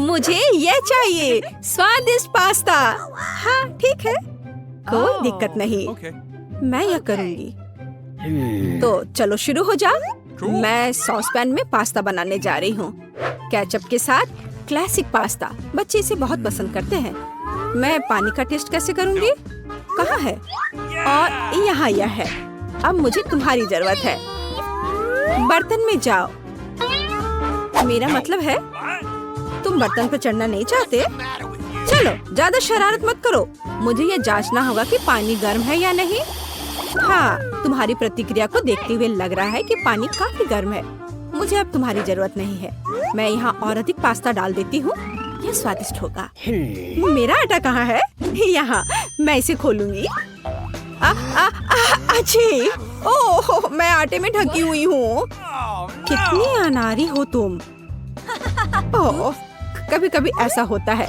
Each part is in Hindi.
मुझे ये चाहिए, स्वादिष्ट पास्ता। हाँ ठीक है, कोई दिक्कत नहीं, मैं यह करूँगी। तो चलो शुरू हो जाओ। मैं सॉस पैन में पास्ता बनाने जा रही हूँ, केचप के साथ क्लासिक पास्ता। बच्चे इसे बहुत पसंद करते हैं। मैं पानी का टेस्ट कैसे करूँगी? कहाँ है? और यहाँ यह है। अब मुझे तुम्हारी जरूरत है। बर्तन में जाओ। मेरा मतलब है तुम बर्तन पर चढ़ना नहीं चाहते? चलो ज्यादा शरारत मत करो। मुझे यह जांचना होगा कि पानी गर्म है या नहीं। हाँ, तुम्हारी प्रतिक्रिया को देखते हुए लग रहा है कि पानी काफी गर्म है। मुझे अब तुम्हारी जरूरत नहीं है। मैं यहाँ और अधिक पास्ता डाल देती हूँ, यह स्वादिष्ट होगा। मेरा आटा कहाँ है? यहाँ, मैं इसे खोलूंगी। अच्छी, ओह, मैं आटे में ढकी हुई हूँ। कितनी अनाड़ी हो तुम। ओह, कभी कभी ऐसा होता है।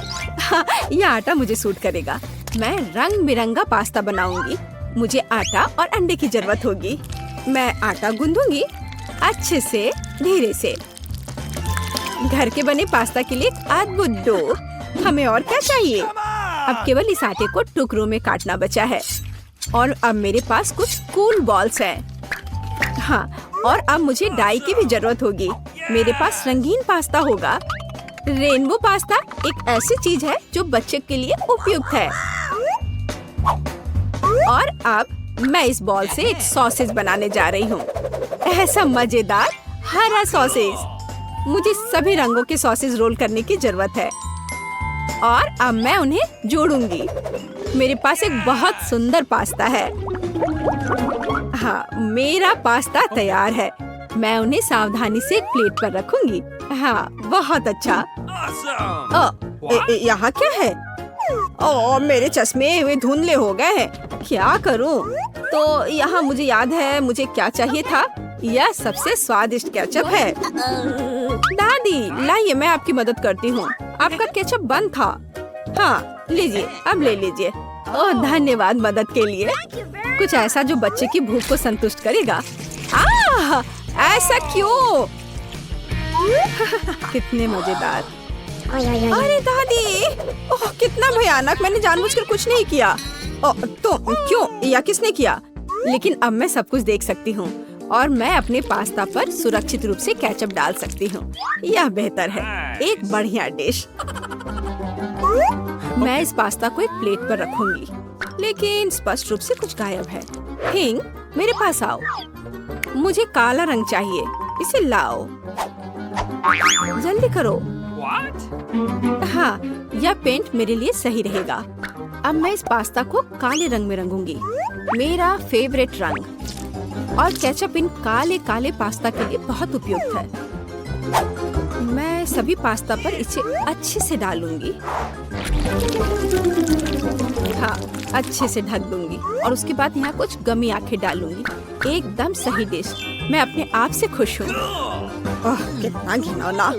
यह आटा मुझे सूट करेगा। मैं रंग बिरंगा पास्ता बनाऊंगी। मुझे आटा और अंडे की जरूरत होगी। मैं आटा गूंदूंगी अच्छे से, धीरे से। घर के बने पास्ता के लिए अद्भुत डो। हमें और क्या चाहिए? अब केवल इस आटे को टुकड़ों में काटना बचा है। और अब मेरे पास कुछ कूल बॉल्स हैं। हाँ, और अब मुझे डाई की भी जरूरत होगी। मेरे पास रंगीन पास्ता होगा। रेनबो पास्ता एक ऐसी चीज है जो बच्चे के लिए उपयुक्त है। और अब मैं इस बॉल से एक सॉसेज बनाने जा रही हूँ। ऐसा मजेदार हरा सॉसेज। मुझे सभी रंगों के सॉसेज रोल करने की जरूरत है। और अब मैं उन्हें जोड़ूंगी। मेरे पास एक बहुत सुंदर पास्ता है। हाँ, मेरा पास्ता तैयार है। मैं उन्हें सावधानी से एक प्लेट पर रखूंगी। हाँ, बहुत अच्छा। यहाँ क्या है? ओह, मेरे चश्मे वे धुंधले हो गए हैं। क्या करूं? तो यहाँ मुझे याद है मुझे क्या चाहिए था। यह सबसे स्वादिष्ट केचप है। दादी लाइए, मैं आपकी मदद करती हूँ। आपका केचप बंद था। हाँ, लीजिए, अब ले लीजिए। ओह, धन्यवाद मदद के लिए। कुछ ऐसा जो बच्चे की भूख को संतुष्ट करेगा। ऐसा क्यों? कितने मजेदार। अरे दादी, ओह कितना भयानक। मैंने जानबूझकर कुछ नहीं किया। तो क्यों, या किसने किया? लेकिन अब मैं सब कुछ देख सकती हूँ और मैं अपने पास्ता पर सुरक्षित रूप से केचप डाल सकती हूँ। यह बेहतर है, एक बढ़िया डिश। मैं इस पास्ता को एक प्लेट पर रखूंगी, लेकिन स्पष्ट रूप से कुछ गायब है। हिंग, मेरे पास आओ। मुझे काला रंग चाहिए, इसे लाओ। जल्दी करो। हाँ, यह पेंट मेरे लिए सही रहेगा। अब मैं इस पास्ता को काले रंग में रंगूंगी, मेरा फेवरेट रंग। और केचप इन काले काले पास्ता के लिए बहुत उपयुक्त है। मैं सभी पास्ता पर इसे अच्छे से डालूंगी। हाँ, अच्छे से ढक दूंगी और उसके बाद यहाँ कुछ गमी आंखें डालूंगी। एकदम सही डिश। मैं अपने आप से खुश हूँ। ओह, कितना घिनौना।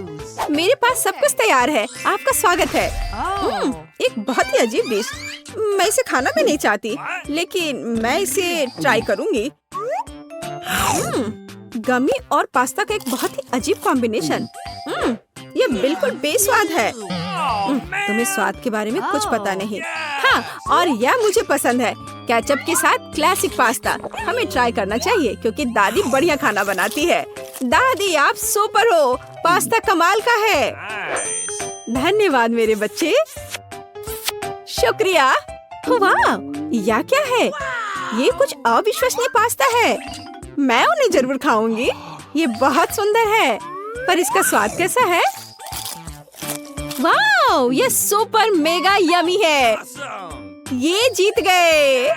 मेरे पास सब कुछ तैयार है। आपका स्वागत है। एक बहुत ही अजीब डिश। मैं इसे खाना भी नहीं चाहती, लेकिन मैं इसे ट्राई करूंगी। गमी और पास्ता का एक बहुत ही अजीब कॉम्बिनेशन। ये बिल्कुल बेस्वाद है। तुम्हें स्वाद के बारे में कुछ पता नहीं। हाँ, और यह मुझे पसंद है। केचप के साथ क्लासिक पास्ता। हमें ट्राई करना चाहिए क्योंकि दादी बढ़िया खाना बनाती है। दादी, आप सुपर हो। पास्ता कमाल का है। धन्यवाद मेरे बच्चे। शुक्रिया। वाह, यह क्या है? ये कुछ अविश्वसनीय पास्ता है। मैं उन्हें जरूर खाऊंगी। ये बहुत सुंदर है, पर इसका स्वाद कैसा है? वाह, ये सुपर मेगा यमी है। ये जीत गए।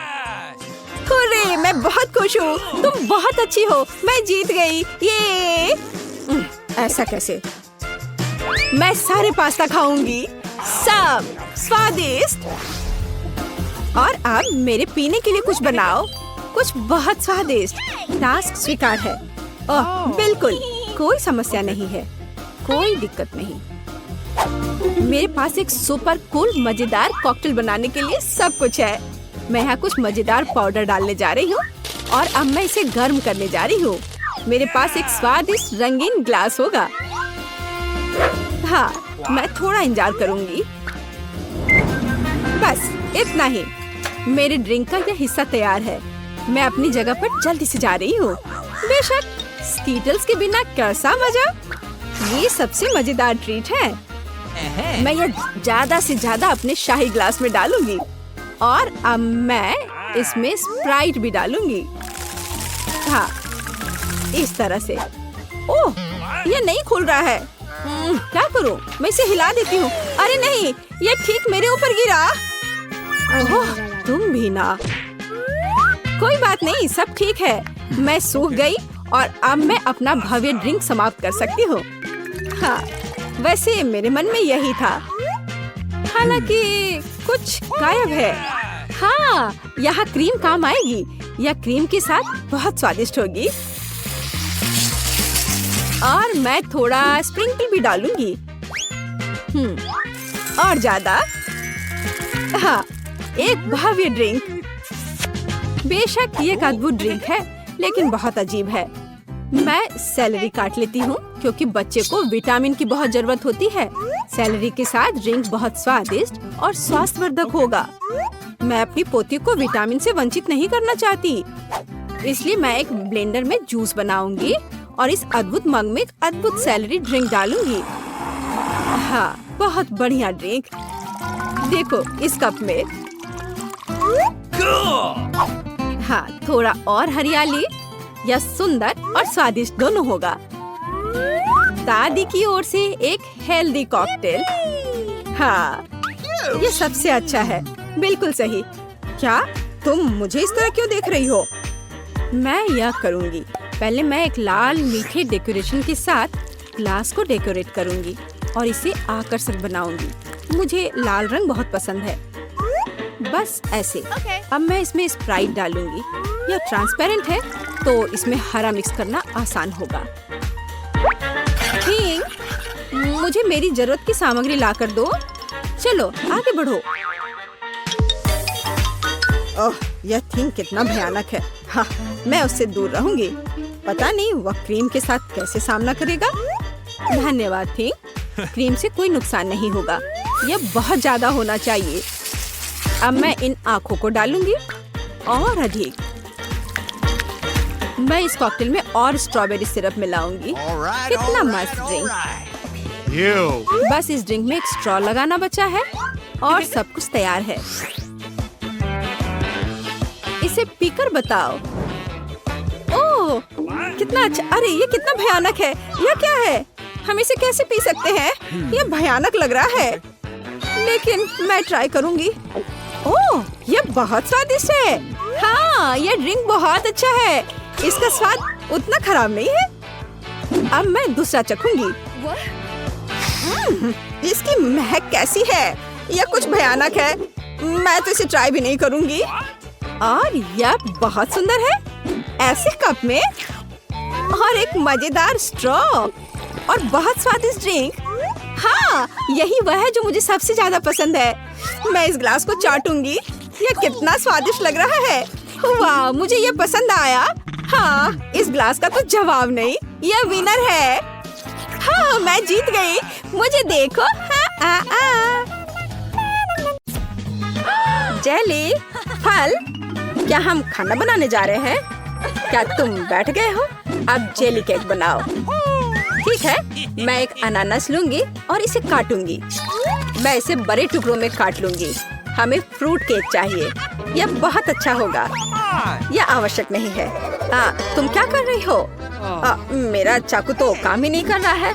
हुर्रे, मैं बहुत खुश हूँ। तुम बहुत अच्छी हो। मैं जीत गई। ये ऐसा कैसे? मैं सारे पास्ता खाऊंगी, सब स्वादिष्ट। और अब मेरे पीने के लिए कुछ बनाओ, कुछ बहुत स्वादिष्ट। टास्क स्वीकार है। ओह, बिल्कुल कोई समस्या नहीं है, कोई दिक्कत नहीं। मेरे पास एक सुपर कूल मजेदार कॉकटेल बनाने के लिए सब कुछ है। मैं यहाँ कुछ मजेदार पाउडर डालने जा रही हूँ और अब मैं इसे गर्म करने जा रही हूँ। मेरे पास एक स्वादिष्ट रंगीन ग्लास होगा। हाँ, मैं थोड़ा इंतजार करूंगी। बस इतना ही। मेरे ड्रिंक का यह हिस्सा तैयार है। मैं अपनी जगह पर जल्दी से जा रही हूँ। बेशक स्कीटल्स के बिना कैसा मजा। ये सबसे मजेदार ट्रीट है। मैं यह ज्यादा से ज्यादा अपने शाही ग्लास में डालूंगी और अब मैं इसमें स्प्राइट भी डालूंगी। हाँ, इस तरह से। ओह, ये नहीं खुल रहा है। क्या करूं? मैं इसे हिला देती हूँ। अरे नहीं, ये ठीक मेरे ऊपर गिरा। ओह, तुम भी ना। कोई बात नहीं, सब ठीक है। मैं सूख गई और अब मैं अपना भव्य ड्रिंक समाप्त कर सकती हूँ। हाँ, वैसे मेरे मन में यही था। हालांकि कुछ गायब है। हाँ, यहाँ क्रीम काम आएगी। यह क्रीम के साथ बहुत स्वादिष्ट होगी। और मैं थोड़ा स्प्रिंकल भी डालूंगी। और ज्यादा। हाँ, एक भव्य ड्रिंक। बेशक ये एक अद्भुत ड्रिंक है, लेकिन बहुत अजीब है। मैं सेलेरी काट लेती हूँ क्योंकि बच्चे को विटामिन की बहुत जरूरत होती है। सेलेरी के साथ ड्रिंक बहुत स्वादिष्ट और स्वास्थ्यवर्धक होगा। मैं अपनी पोती को विटामिन से वंचित नहीं करना चाहती, इसलिए मैं एक ब्लेंडर में जूस बनाऊंगी और इस अद्भुत मग में एक अद्भुत सेलेरी ड्रिंक डालूंगी। हाँ, बहुत बढ़िया ड्रिंक। देखो इस कप में। हाँ, थोड़ा और हरियाली। यह सुंदर और स्वादिष्ट दोनों होगा। दादी की ओर से एक हेल्दी कॉकटेल। हाँ, ये सबसे अच्छा है। बिल्कुल सही। क्या तुम मुझे इस तरह क्यों देख रही हो? मैं यह करूँगी। पहले मैं एक लाल मीठे डेकोरेशन के साथ ग्लास को डेकोरेट करूँगी और इसे आकर्षक बनाऊंगी। मुझे लाल रंग बहुत पसंद है। बस ऐसे। अब मैं इसमें स्प्राइट डालूंगी। यह ट्रांसपेरेंट है तो इसमें हरा मिक्स करना आसान होगा। ठीक, मुझे मेरी जरूरत की सामग्री ला कर दो। चलो आगे बढ़ो। ओह, यह थिंग कितना भयानक है। हाँ, मैं उससे दूर रहूंगी। पता नहीं वह क्रीम के साथ कैसे सामना करेगा। धन्यवाद थिंग। क्रीम से कोई नुकसान नहीं होगा। यह बहुत ज्यादा होना चाहिए। अब मैं इन आँखों को डालूंगी और अधिक। मैं इस कॉकटेल में और स्ट्रॉबेरी सिरप मिलाऊंगी। कितना मस्त ड्रिंक। बस इस ड्रिंक में एक स्ट्रॉ लगाना बचा है और सब कुछ तैयार है। इसे पीकर बताओ। ओह, कितना अच्छा। अरे ये कितना भयानक है। यह क्या है? हम इसे कैसे पी सकते हैं? यह भयानक लग रहा है, लेकिन मैं ट्राई करूंगी। ओह, यह बहुत स्वादिष्ट है। हाँ, यह ड्रिंक बहुत अच्छा है। इसका स्वाद उतना खराब नहीं है। अब मैं दूसरा चखूंगी। इसकी महक कैसी है? यह कुछ भयानक है। मैं तो इसे ट्राई भी नहीं करूंगी। और यह बहुत सुंदर है। ऐसे कप में और एक मजेदार स्ट्रॉ और बहुत स्वादिष्ट ड्रिंक। हाँ, यही वह है जो मुझे सबसे ज्यादा पसंद है। मैं इस ग्लास को चाटूंगी। यह कितना स्वादिष्ट लग रहा है। वाह, मुझे यह पसंद आया। हाँ, इस ग्लास का तो जवाब नहीं। यह विनर है। हाँ, मैं जीत गई। मुझे देखो। जेली, फल। क्या हम खाना बनाने जा रहे हैं? क्या तुम बैठ गए हो? अब जेली केक बनाओ। ठीक है, मैं एक अनानास लूंगी और इसे काटूंगी। मैं इसे बड़े टुकड़ों में काट लूंगी। हमें फ्रूट केक चाहिए। यह बहुत अच्छा होगा। यह आवश्यक नहीं है। तुम क्या कर रही हो? मेरा चाकू तो काम ही नहीं कर रहा है।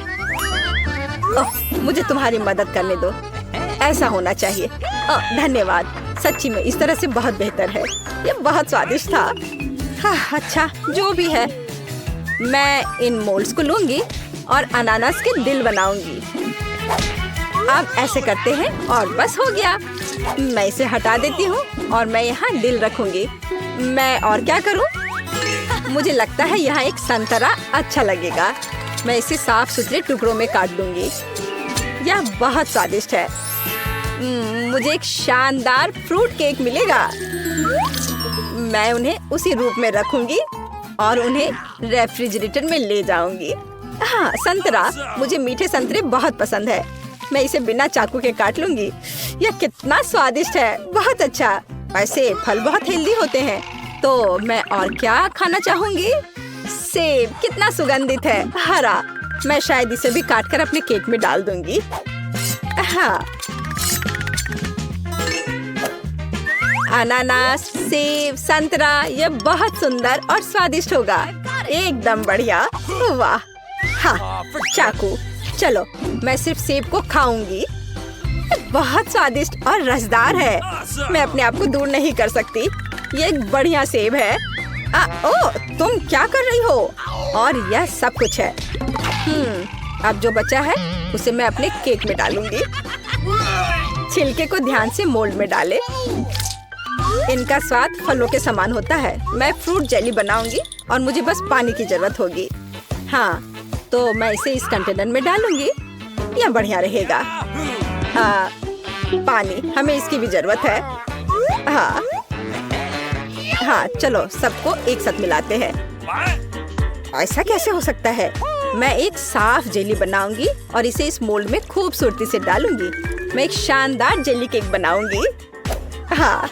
मुझे तुम्हारी मदद करने दो। ऐसा होना चाहिए। धन्यवाद। सच्ची में इस तरह से बहुत बेहतर है। यह बहुत स्वादिष्ट था। हाँ, अच्छा जो भी है। मैं इन मोल्ड्स को लूंगी और अनानास के दिल बनाऊंगी। अब ऐसे करते हैं और बस हो गया। मैं इसे हटा देती हूँ और मैं यहाँ दिल रखूंगी। मैं और क्या करूँ? मुझे लगता है यहाँ एक संतरा अच्छा लगेगा। मैं इसे साफ सुथरे टुकड़ों में काट दूंगी। यह बहुत स्वादिष्ट है। मुझे एक शानदार फ्रूट केक मिलेगा। मैं उन्हें उसी रूप में रखूंगी और उन्हें रेफ्रिजरेटर में ले जाऊंगी। हाँ, संतरा। मुझे मीठे संतरे बहुत पसंद है। मैं इसे बिना चाकू के काट लूंगी। यह कितना स्वादिष्ट है, बहुत अच्छा। वैसे फल बहुत हेल्दी होते हैं, तो मैं और क्या खाना चाहूंगी। सेब कितना सुगंधित है, हरा। मैं शायद इसे भी काटकर अपने केक में डाल दूंगी। हाँ, अनानास, सेब, संतरा, यह बहुत सुंदर और स्वादिष्ट होगा। एकदम बढ़िया। वाह। हाँ, चाकू। चलो, मैं सिर्फ सेब को खाऊंगी। बहुत स्वादिष्ट और रसदार है। मैं अपने आप को दूर नहीं कर सकती। ये एक बढ़िया सेब है। ओह, तुम क्या कर रही हो? और यह सब कुछ है। अब जो बचा है उसे मैं अपने केक में डालूंगी। छिलके को ध्यान से मोल्ड में डालें। इनका स्वाद फलों के समान होता है। मैं फ्रूट जेली बनाऊंगी और मुझे बस पानी की जरूरत होगी। हाँ, तो मैं इसे इस कंटेनर में डालूंगी। यह बढ़िया रहेगा। पानी, हमें इसकी भी जरूरत है। हाँ, चलो सबको एक साथ मिलाते हैं। ऐसा कैसे हो सकता है? मैं एक साफ जेली बनाऊंगी और इसे इस मोल्ड में खूबसूरती से डालूंगी। मैं एक शानदार जेली केक बनाऊंगी। हाँ,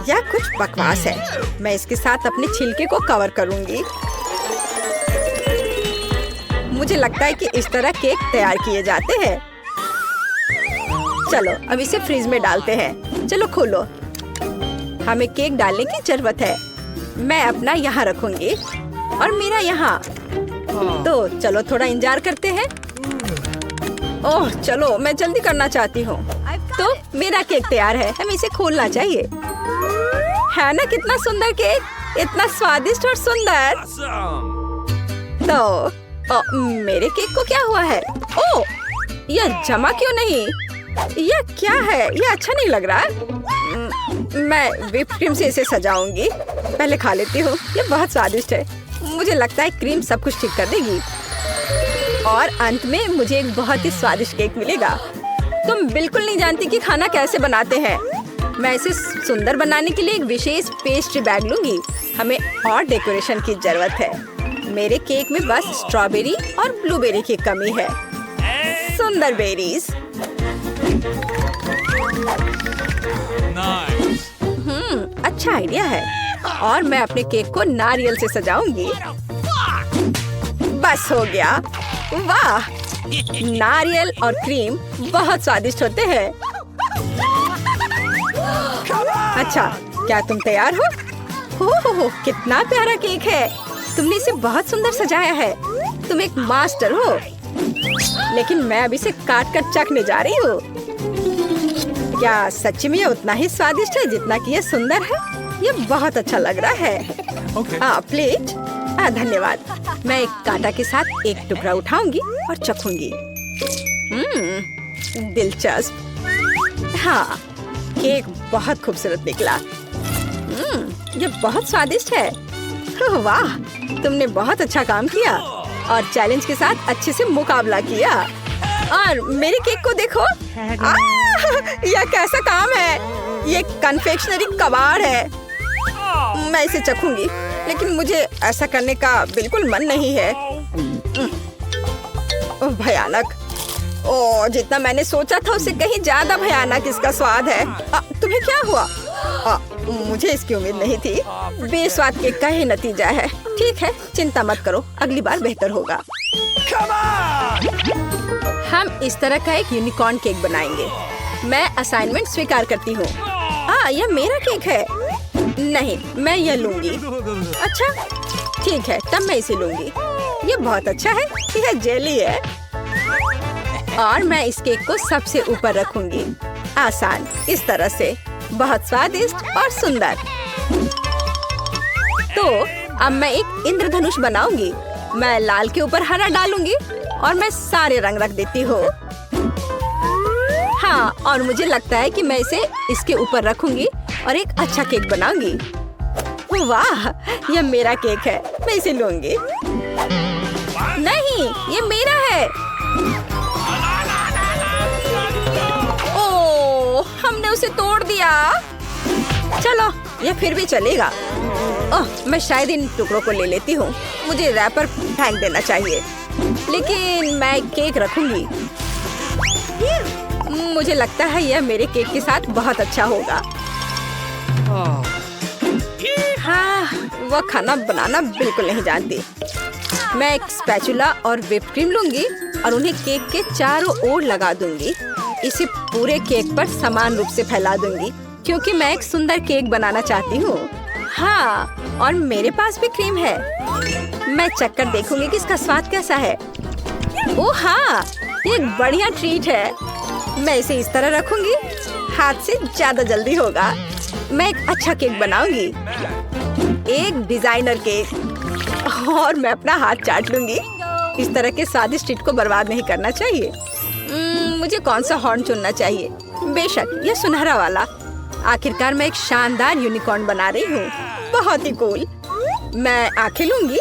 यह कुछ बकवास है। मैं इसके साथ अपने छिलके को कवर करूंगी। मुझे लगता है कि इस तरह केक तैयार किए जाते हैं। चलो, अब इसे फ्रिज में डालते हैं। चलो खोलो। हमें केक डालने की जरूरत है। मैं अपना यहाँ रखूंगी और मेरा यहाँ। तो चलो थोड़ा इंतजार करते हैं। ओह, चलो, मैं जल्दी करना चाहती हूँ। तो मेरा केक तैयार है। हमें इसे खोलना चाहिए। है ना कितना सुंदर केक, इतना स्वादिष्ट और सुंदर। तो मेरे केक को क्या हुआ है? ओह, यह जमा क्यों नहीं? यह क्या है? यह अच्छा नहीं लग रहा। मैं व्हिप क्रीम से इसे सजाऊंगी। पहले खा लेती हूँ। यह बहुत स्वादिष्ट है। मुझे लगता है क्रीम सब कुछ ठीक कर देगी और अंत में मुझे एक बहुत ही स्वादिष्ट केक मिलेगा। तुम बिल्कुल नहीं जानती कि खाना कैसे बनाते हैं। मैं इसे सुंदर बनाने के लिए एक विशेष पेस्ट्री बैग लूंगी। हमें और डेकोरेशन की जरूरत है। मेरे केक में बस स्ट्रॉबेरी और ब्लूबेरी की कमी है। सुंदर बेरीज। अच्छा आइडिया है। और मैं अपने केक को नारियल से सजाऊंगी। बस हो गया। वाह, नारियल और क्रीम बहुत स्वादिष्ट होते हैं। अच्छा, क्या तुम तैयार हो? हो, कितना प्यारा केक है। तुमने इसे बहुत सुंदर सजाया है। तुम एक मास्टर हो। लेकिन मैं अभी इसे काट कर चखने जा रही हूँ। क्या सच में उतना ही स्वादिष्ट है जितना कि ये सुंदर है? ये बहुत अच्छा लग रहा है। प्लेट। धन्यवाद। मैं एक कांटा के साथ एक टुकड़ा उठाऊंगी और चखूंगी। दिलचस्प। हाँ, केक बहुत खूबसूरत निकला। ये बहुत स्वादिष्ट है। वाह, तुमने बहुत अच्छा काम किया और चैलेंज के साथ अच्छे से मुकाबला किया। और मेरे केक को देखो। यह कैसा काम है? ये कन्फेक्शनरी कबाड़ है। मैं इसे चखूंगी, लेकिन मुझे ऐसा करने का बिल्कुल मन नहीं है। भयानक। ओह, जितना मैंने सोचा था उससे कहीं ज्यादा भयानक इसका स्वाद है। तुम्हें क्या हुआ? मुझे इसकी उम्मीद नहीं थी। बेस्वाद केक का ही नतीजा है। ठीक है, चिंता मत करो, अगली बार बेहतर होगा। हम इस तरह का एक यूनिकॉर्न केक बनाएंगे। मैं असाइनमेंट स्वीकार करती हूँ। यह मेरा केक है। नहीं, मैं यह लूंगी। अच्छा, ठीक है, तब मैं इसे लूंगी। ये बहुत अच्छा है। यह जेली है और मैं इस केक को सबसे ऊपर रखूंगी। आसान, इस तरह से। बहुत स्वादिष्ट और सुंदर। तो अब मैं एक इंद्रधनुष बनाऊंगी। मैं लाल के ऊपर हरा डालूंगी और मैं सारे रंग रख देती हूँ। हाँ, और मुझे लगता है कि मैं इसे इसके ऊपर रखूंगी और एक अच्छा केक बनाऊंगी। वाह, यह मेरा केक है। मैं इसे लूंगी। नहीं, ये मेरा है। ओह, हमने उसे तोड़ दिया। चलो, यह फिर भी चलेगा। ओह, मैं शायद इन टुकड़ों को ले लेती हूँ। मुझे रैपर फेंक देना चाहिए, लेकिन मैं केक रखूंगी। मुझे लगता है यह मेरे केक के साथ बहुत अच्छा होगा। हाँ, वह खाना बनाना बिल्कुल नहीं जानती। मैं एक स्पैचुला और व्हिप क्रीम लूंगी और उन्हें केक के चारों ओर लगा दूंगी। इसे पूरे केक पर समान रूप से फैला दूंगी क्योंकि मैं एक सुंदर केक बनाना चाहती हूँ। हाँ, और मेरे पास भी क्रीम है। मैं चखकर देखूंगी कि इसका स्वाद कैसा है। ओह हाँ, ये एक बढ़िया ट्रीट है। मैं इसे इस तरह रखूंगी, हाथ से ज्यादा जल्दी होगा। मैं एक अच्छा केक बनाऊंगी, एक डिजाइनर केक, और मैं अपना हाथ चाट लूंगी। इस तरह के स्वादिष्ट ट्रीट को बर्बाद नहीं करना चाहिए। मुझे कौन सा हॉर्न चुनना चाहिए? बेशक यह सुनहरा वाला। आखिरकार मैं एक शानदार यूनिकॉर्न बना रही हूँ। बहुत ही कूल। मैं आंखें लूंगी।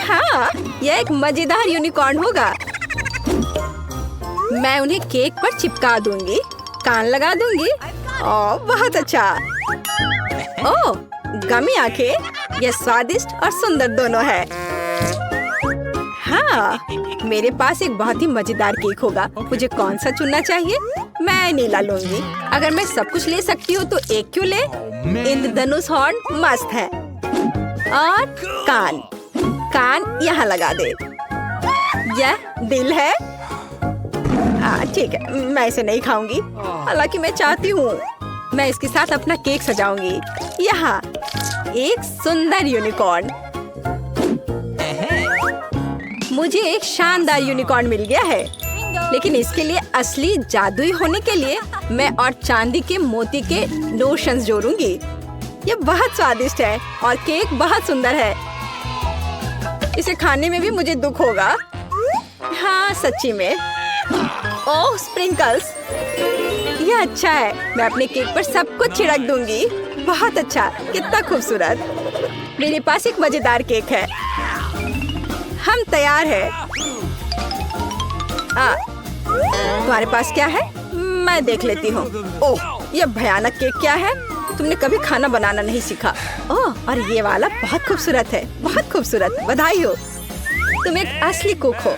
हाँ, यह एक मजेदार यूनिकॉर्न होगा। मैं उन्हें केक पर चिपका दूंगी, कान लगा दूंगी। ओह बहुत अच्छा। ओह, गमी आंखें। यह स्वादिष्ट और सुंदर दोनों है। हाँ, मेरे पास एक बहुत ही मजेदार केक होगा। मुझे कौन सा चुनना चाहिए? मैं नीला लूंगी। अगर मैं सब कुछ ले सकती हूँ तो एक क्यों ले? इंद्रधनुष हॉर्न मस्त है। और कान, कान यहाँ लगा दे। यह दिल है। हाँ ठीक है, मैं इसे नहीं खाऊंगी, हालांकि मैं चाहती हूँ। मैं इसके साथ अपना केक सजाऊंगी। यहाँ एक सुंदर यूनिकॉर्न। मुझे एक शानदार यूनिकॉर्न मिल गया है, लेकिन इसके लिए असली जादुई होने के लिए मैं और चांदी के मोती के लोशंस जोड़ूंगी। यह बहुत स्वादिष्ट है और केक बहुत सुंदर है। इसे खाने में भी मुझे दुख होगा। हाँ सच्ची में। ओह स्प्रिंकल्स, यह अच्छा है। मैं अपने केक पर सब कुछ छिड़क दूंगी। बहुत अच्छा, कितना खूबसूरत। मेरे पास एक मजेदार केक है। हम तैयार हैं। तुम्हारे पास क्या है? मैं देख लेती हूँ। ओह, यह भयानक केक क्या है? तुमने कभी खाना बनाना नहीं सीखा। ओह, और ये वाला बहुत खूबसूरत है। बहुत खूबसूरत, बधाई हो। तुम एक असली कुक हो।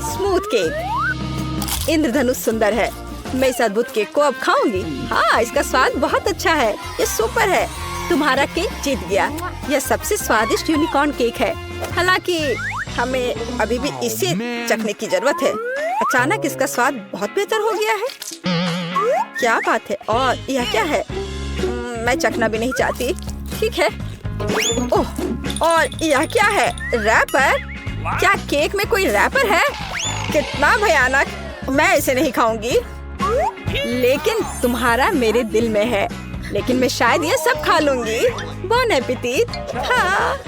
स्मूथ केक, इंद्रधनुष सुंदर है। मैं इस अद्भुत केक को अब खाऊंगी। हाँ, इसका स्वाद बहुत अच्छा है। ये सुपर है। तुम्हारा केक जीत गया। यह सबसे स्वादिष्ट यूनिकॉर्न केक है। हालांकि हमें अभी भी इसे चखने की जरूरत है। अचानक इसका स्वाद बहुत बेहतर हो गया है। क्या बात है। और यह क्या है? मैं चखना भी नहीं चाहती। ठीक है। ओह, और यह क्या है? रैपर? क्या केक में कोई रैपर है? कितना भयानक। मैं इसे नहीं खाऊंगी। लेकिन तुम्हारा मेरे दिल में है। लेकिन मैं शायद ये सब खा लूंगी। बॉन एपेटिट। हाँ।